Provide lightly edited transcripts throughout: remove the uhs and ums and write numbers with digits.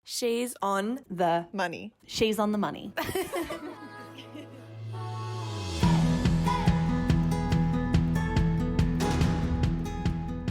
She's on the money. She's on the money.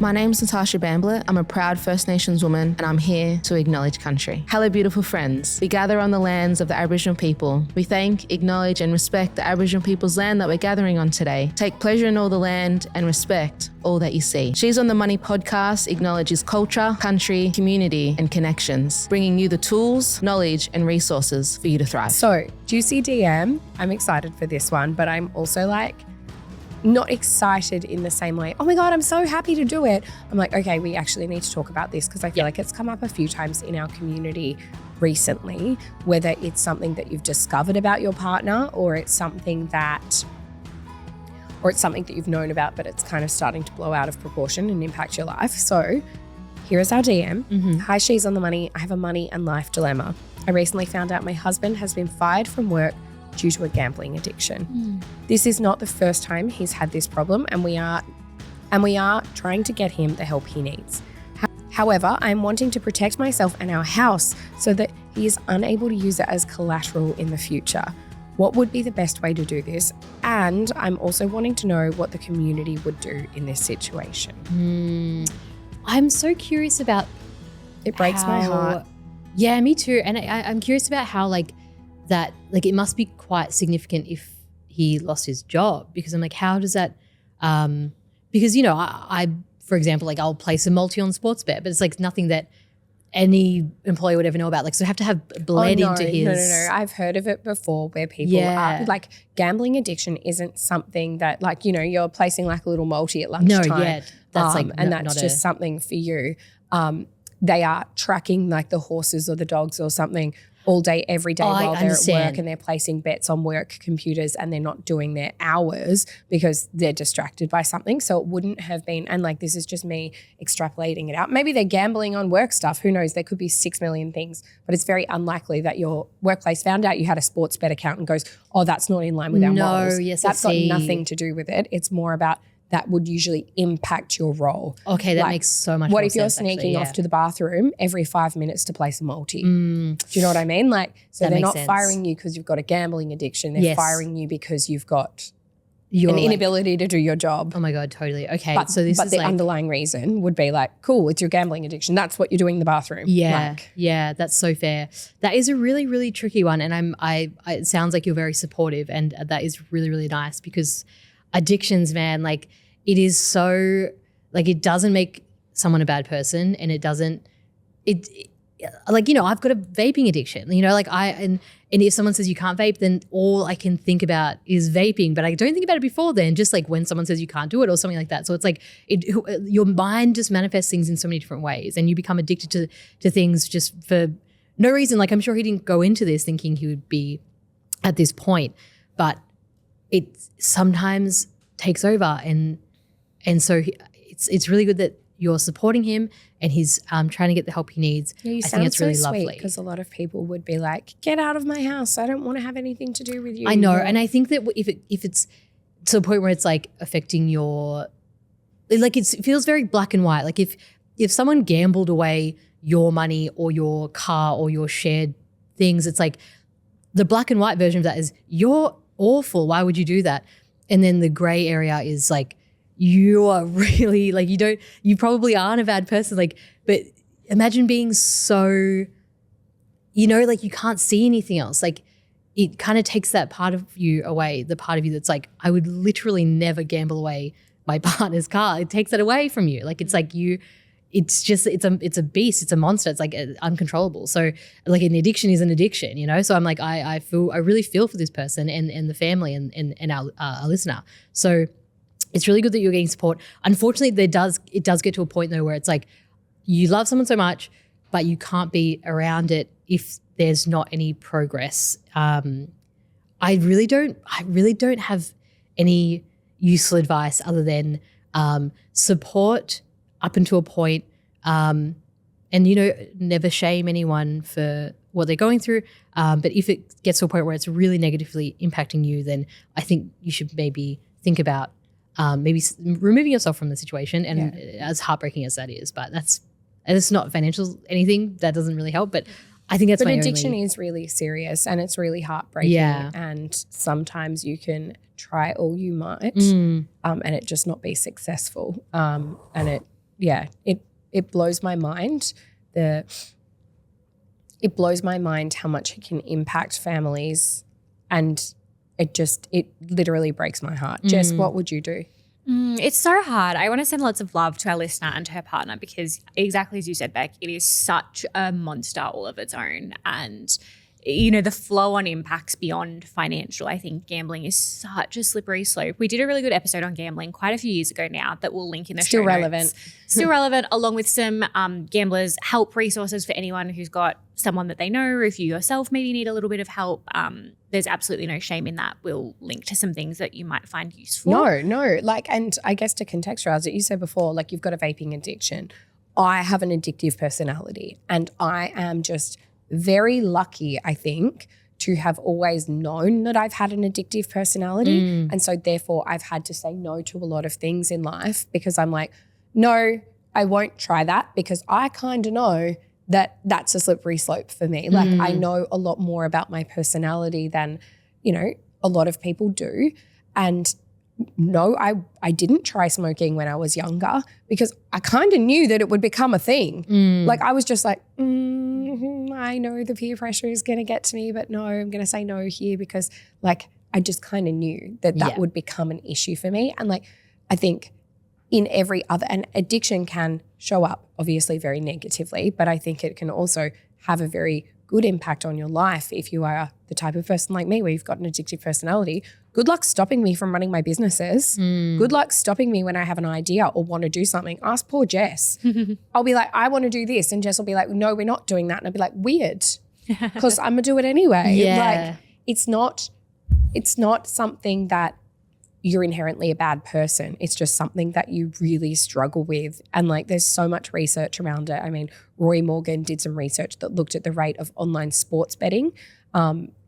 My name's Natasha Bamblett. I'm a proud First Nations woman and I'm here to acknowledge country. Hello, beautiful friends. We gather on the lands of the Aboriginal people. We thank, acknowledge and respect the Aboriginal people's land that we're gathering on today. Take pleasure in all the land and respect all that you see. She's on the Money podcast acknowledges culture, country, community and connections, bringing you the tools, knowledge and resources for you to thrive. So, juicy DM. I'm excited for this one, but I'm also like, not excited in the same way. Oh my God, I'm so happy to do it. I'm like, okay, we actually need to talk about this because I feel like it's come up a few times in our community recently, whether it's something that you've discovered about your partner or it's something that you've known about, but it's kind of starting to blow out of proportion and impact your life. So here is our DM. Mm-hmm. Hi, She's on the Money. I have a money and life dilemma. I recently found out my husband has been fired from work due to a gambling addiction. This is not the first time he's had this problem and we are trying to get him the help he needs. However, I'm wanting to protect myself and our house so that he is unable to use it as collateral in the future. What would be the best way to do this? And I'm also wanting to know what the community would do in this situation. I'm so curious about It breaks my heart. Yeah, me too. And I'm curious about how that it must be quite significant if he lost his job, because I'm like, how does that because I for example, I'll place a multi on sports bet, but it's like nothing that any employee would ever know about. So I have to have bled into his. No. I've heard of it before where people are gambling addiction isn't something that you're placing a little multi at lunchtime. No, yeah. That's that's just something for you. They are tracking the horses or the dogs or something all day, every day while they're at work, and they're placing bets on work computers and they're not doing their hours because they're distracted by something. So it wouldn't have been, and this is just me extrapolating it out. Maybe they're gambling on work stuff. Who knows? There could be 6 million things, but it's very unlikely that your workplace found out you had a sports bet account and goes, oh, that's not in line with our morals. Yes, that's got nothing to do with it. It's more about that would usually impact your role. Okay, that makes so much more sense. What if you're sneaking off to the bathroom every 5 minutes to place a multi? Do you know what I mean? So they're not firing you because you've got a gambling addiction. They're firing you because you've got an inability to do your job. Oh my God, totally. Okay, but the underlying reason would be cool, it's your gambling addiction. That's what you're doing in the bathroom. Yeah, yeah, that's so fair. That is a really, really tricky one, and it sounds like you're very supportive, and that is really, really nice because addictions, man, it is so it doesn't make someone a bad person, and it doesn't I've got a vaping addiction, and if someone says you can't vape, then all I can think about is vaping, but I don't think about it before then, just when someone says you can't do it or something like that. So it's your mind just manifests things in so many different ways, and you become addicted to things just for no reason. I'm sure he didn't go into this thinking he would be at this point, but it sometimes takes over, and so it's really good that you're supporting him and he's trying to get the help he needs. Yeah, I think it's really lovely because a lot of people would be like, "Get out of my house! I don't want to have anything to do with you." I know, and I think that if it's to the point where it's affecting your, it feels very black and white. If someone gambled away your money or your car or your shared things, it's the black and white version of that is you're awful. Why would you do that? And then the gray area is you are really you probably aren't a bad person. But imagine being so, you can't see anything else. It kind of takes that part of you away, the part of you that's I would literally never gamble away my partner's car. It takes that away from you. It's a beast. It's a monster. It's uncontrollable. So an addiction is an addiction, So I'm I really feel for this person and the family and our listener. So it's really good that you're getting support. Unfortunately, it does get to a point though where it's you love someone so much, but you can't be around it if there's not any progress. I really don't have any useful advice other than support up until a point, and never shame anyone for what they're going through. But if it gets to a point where it's really negatively impacting you, then I think you should maybe think about removing yourself from the situation. And as heartbreaking as that is, but it's not financial anything, that doesn't really help. But I think that's But my addiction only, is really serious and it's really heartbreaking. Yeah. And sometimes you can try all you might and it just not be successful. And it blows my mind. It blows my mind how much it can impact families, and it literally breaks my heart. Jess, what would you do? It's so hard. I want to send lots of love to our listener and to her partner because exactly as you said, Beck, it is such a monster all of its own. And, you know, the flow on impacts beyond financial. I think gambling is such a slippery slope. We did a really good episode on gambling quite a few years ago now that we'll link in the Still show relevant. notes. Still relevant, along with some gamblers' help resources for anyone who's got someone that they know, or if you yourself maybe need a little bit of help. There's absolutely no shame in that. We'll link to some things that you might find useful. No. Like, and I guess to contextualize it, you said before, like you've got a vaping addiction. I have an addictive personality and I am just very lucky, I think, to have always known that I've had an addictive personality. And so therefore I've had to say no to a lot of things in life because I'm like, no, I won't try that because I kind of know that that's a slippery slope for me. Like I know a lot more about my personality than, you know, a lot of people do. And no, I didn't try smoking when I was younger because I kind of knew that it would become a thing. Like I was just like, I know the peer pressure is going to get to me, but no, I'm going to say no here because like I just kind of knew that would become an issue for me. And like I think in every other, and addiction can show up obviously very negatively, but I think it can also have a very good impact on your life if you are the type of person like me where you've got an addictive personality. Good luck stopping me from running my businesses. Good luck stopping me when I have an idea or want to do something. Ask poor Jess. I'll be like, I want to do this. And Jess will be like, no, we're not doing that. And I'll be like, weird, because I'm going to do it anyway. Yeah. Like it's not something that you're inherently a bad person. It's just something that you really struggle with. And like there's so much research around it. I mean, Roy Morgan did some research that looked at the rate of online sports betting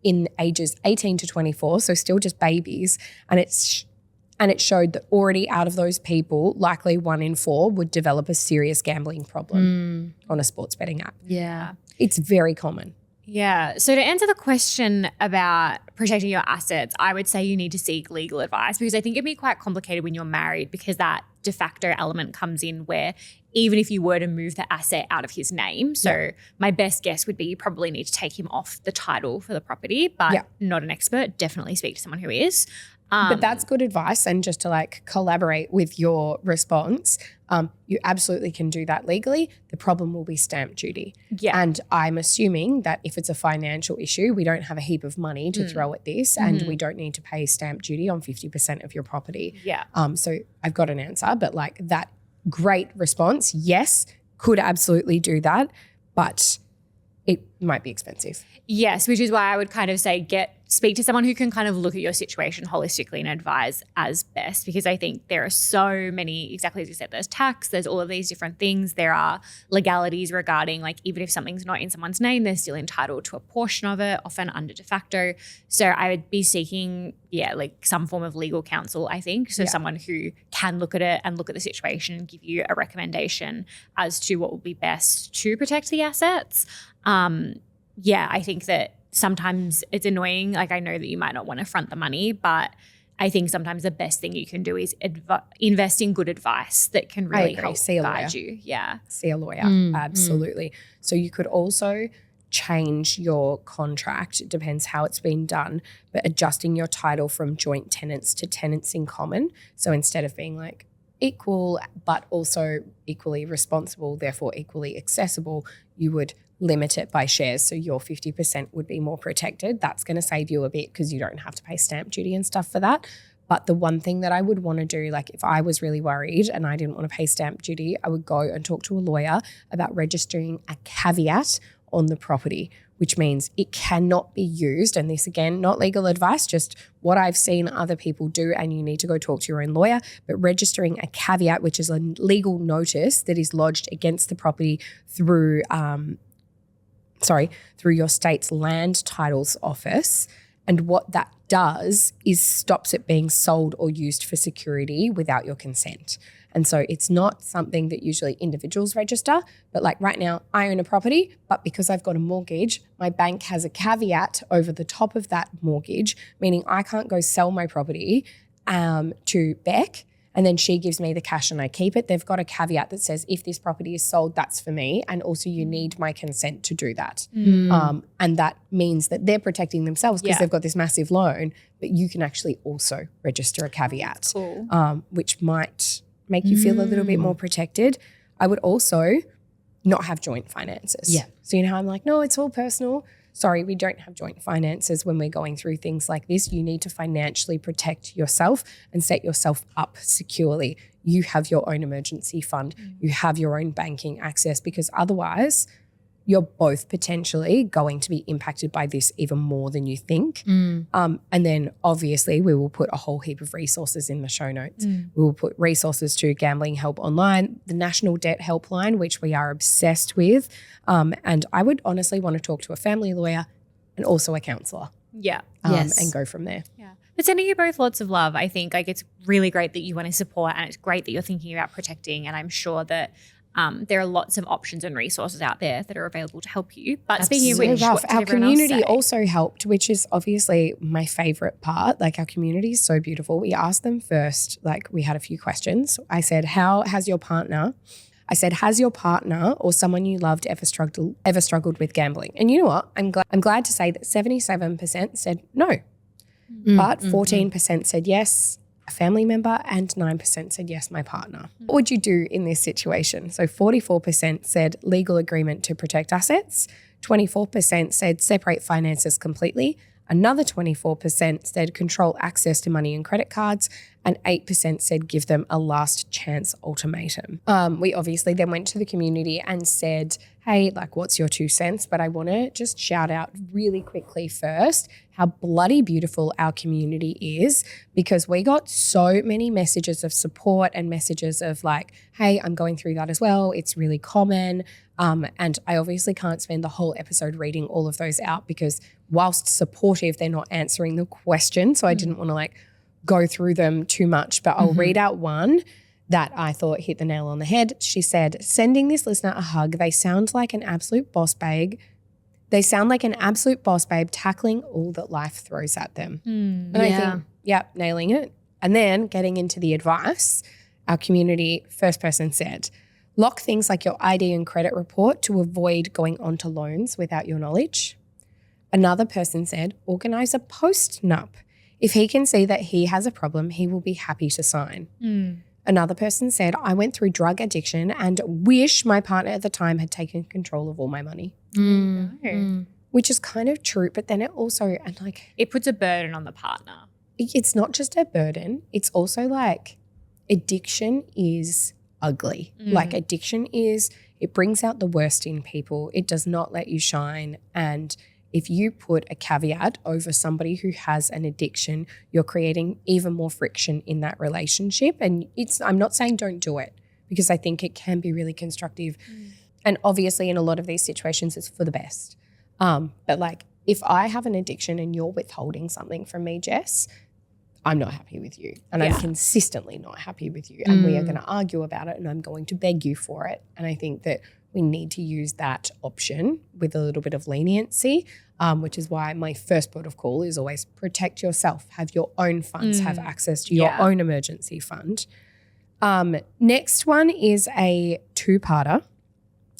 in ages 18 to 24, so still just babies. And it showed that already out of those people, likely 1 in 4 would develop a serious gambling problem on a sports betting app. Yeah. It's very common. Yeah. So to answer the question about protecting your assets, I would say you need to seek legal advice because I think it'd be quite complicated when you're married because that de facto element comes in where even if you were to move the asset out of his name. So my best guess would be you probably need to take him off the title for the property, but not an expert. Definitely speak to someone who is. But that's good advice. And just to like collaborate with your response, you absolutely can do that legally. The problem will be stamp duty. Yeah. And I'm assuming that if it's a financial issue, we don't have a heap of money to throw at this and we don't need to pay stamp duty on 50% of your property. Yeah. So I've got an answer, but like that great response, yes, could absolutely do that, but it might be expensive. Yes, which is why I would kind of say speak to someone who can kind of look at your situation holistically and advise as best, because I think there are so many, exactly as you said, there's tax, there's all of these different things. There are legalities regarding like even if something's not in someone's name, they're still entitled to a portion of it, often under de facto. So I would be seeking, like some form of legal counsel, I think. So someone who can look at it and look at the situation and give you a recommendation as to what would be best to protect the assets. I think that sometimes it's annoying. Like I know that you might not want to front the money, but I think sometimes the best thing you can do is invest in good advice that can really help guide you. Yeah. See a lawyer. Absolutely. So you could also change your contract. It depends how it's been done, but adjusting your title from joint tenants to tenants in common. So instead of being like equal, but also equally responsible, therefore equally accessible, you would limit it by shares. So your 50% would be more protected. That's going to save you a bit because you don't have to pay stamp duty and stuff for that. But the one thing that I would want to do, like if I was really worried and I didn't want to pay stamp duty, I would go and talk to a lawyer about registering a caveat on the property, which means it cannot be used. And this, again, not legal advice, just what I've seen other people do, and you need to go talk to your own lawyer, but registering a caveat, which is a legal notice that is lodged against the property through your state's land titles office. And what that does is stops it being sold or used for security without your consent. And so it's not something that usually individuals register, but like right now I own a property, but because I've got a mortgage, my bank has a caveat over the top of that mortgage, meaning I can't go sell my property to Beck and then she gives me the cash and I keep it. They've got a caveat that says if this property is sold, that's for me. And also you need my consent to do that. And that means that they're protecting themselves because they've got this massive loan, but you can actually also register a caveat, which might make you feel a little bit more protected. I would also not have joint finances. Yeah. So you know how I'm like, no, it's all personal. Sorry, we don't have joint finances when we're going through things like this. You need to financially protect yourself and set yourself up securely. You have your own emergency fund. You have your own banking access because otherwise you're both potentially going to be impacted by this even more than you think. And then obviously we will put a whole heap of resources in the show notes. We will put resources to Gambling Help Online, the National Debt Helpline, which we are obsessed with. And I would honestly want to talk to a family lawyer and also a counsellor. And go from there. But sending you both lots of love. I think like it's really great that you want to support and it's great that you're thinking about protecting. And I'm sure that there are lots of options and resources out there that are available to help you. But speaking of which, what did our everyone else community say? also helped, which is obviously my favorite part. Like our community is so beautiful. We asked them first, like we had a few questions. I said, has your partner or someone you loved ever struggled with gambling? And you know what? I'm glad to say that 77% said no, but 14% said yes, a family member, and 9% said yes, my partner. What would you do in this situation? So 44% said legal agreement to protect assets, 24% said separate finances completely, another 24% said control access to money and credit cards, and 8% said give them a last chance ultimatum. We obviously then went to the community and said, hey, like what's your 2 cents? But I want to just shout out really quickly first how bloody beautiful our community is because we got so many messages of support and messages of like, hey, I'm going through that as well. It's really common. And I obviously can't spend the whole episode reading all of those out because whilst supportive, they're not answering the question. So I didn't want to like go through them too much, but I'll read out one that I thought hit the nail on the head. She said, sending this listener a hug. They sound like an absolute boss babe. Tackling all that life throws at them. And I think, nailing it. And then getting into the advice, our community first person said, lock things like your ID and credit report to avoid going onto loans without your knowledge. Another person said, organize a post-nup. If he can see that he has a problem, he will be happy to sign. Another person said, I went through drug addiction and wish my partner at the time had taken control of all my money. Which is kind of true, but then it also, and like, It puts a burden on the partner. it's not just a burden. It's also like addiction is ugly. Like addiction is, it brings out the worst in people. It does not let you shine. And if you put a caveat over somebody who has an addiction, you're creating even more friction in that relationship. And I'm not saying don't do it because I think it can be really constructive. And obviously in a lot of these situations, it's for the best. But like if I have an addiction and you're withholding something from me, Jess, I'm not happy with you. And I'm consistently not happy with you. And we are going to argue about it and I'm going to beg you for it. And I think that we need to use that option with a little bit of leniency, which is why my first port of call is always protect yourself, have your own funds, have access to your own emergency fund. Next one is a two-parter.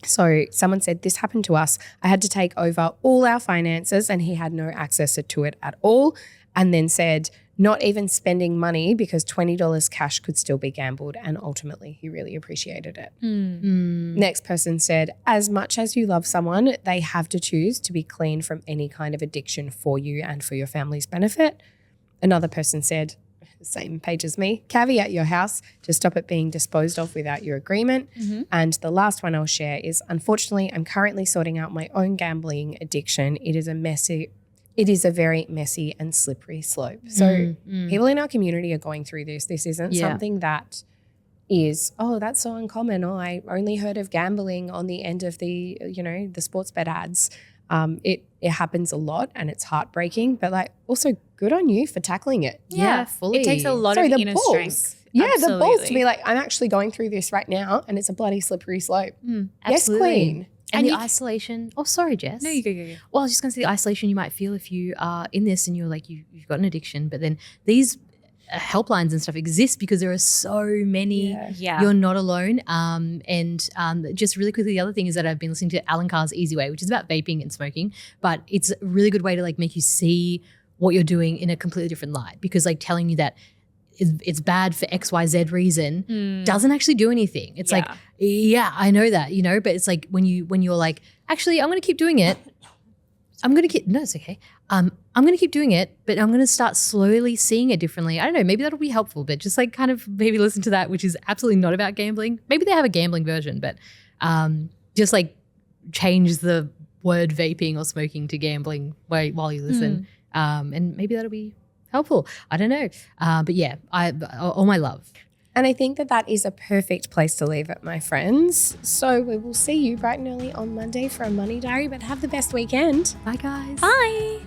So someone said, this happened to us. I had to take over all our finances and he had no access to it at all. And then said, not even spending money because $20 cash could still be gambled. And ultimately, he really appreciated it. Next person said, as much as you love someone, they have to choose to be clean from any kind of addiction for you and for your family's benefit. Another person said, same page as me, caveat your house to stop it being disposed of without your agreement. And the last one I'll share is, unfortunately, I'm currently sorting out my own gambling addiction. It is a very messy and slippery slope. So people in our community are going through this. This isn't something that is, oh, that's so uncommon. Oh, I only heard of gambling on the end of the, the sports bet ads. It happens a lot and it's heartbreaking, but like also good on you for tackling it. Yeah, fully. It takes a lot of inner strength. Yeah, the balls to Absolutely. be like, I'm actually going through this right now and it's a bloody slippery slope. Yes, Absolutely. queen. And the you- isolation. Oh, sorry, Jess. No, you go. Well, I was just going to say the isolation you might feel if you are in this and you're like, you've got an addiction, but then these helplines and stuff exist because there are so many. Yeah. You're not alone. Just really quickly, the other thing is that I've been listening to Alan Carr's Easy Way, which is about vaping and smoking, but it's a really good way to like make you see what you're doing in a completely different light, because like telling you that it's bad for XYZ reason doesn't actually do anything. It's like, yeah, I know that, you know, but it's like when you're like, actually, I'm going to keep doing it. No, it's okay. I'm going to keep doing it, but I'm going to start slowly seeing it differently. I don't know, maybe that'll be helpful, but just like kind of maybe listen to that, which is absolutely not about gambling. Maybe they have a gambling version, but just like change the word vaping or smoking to gambling while you listen. And maybe that'll be helpful. I don't know. But yeah, all my love. And I think that is a perfect place to leave it, my friends. So we will see you bright and early on Monday for a money diary, but have the best weekend. Bye, guys. Bye.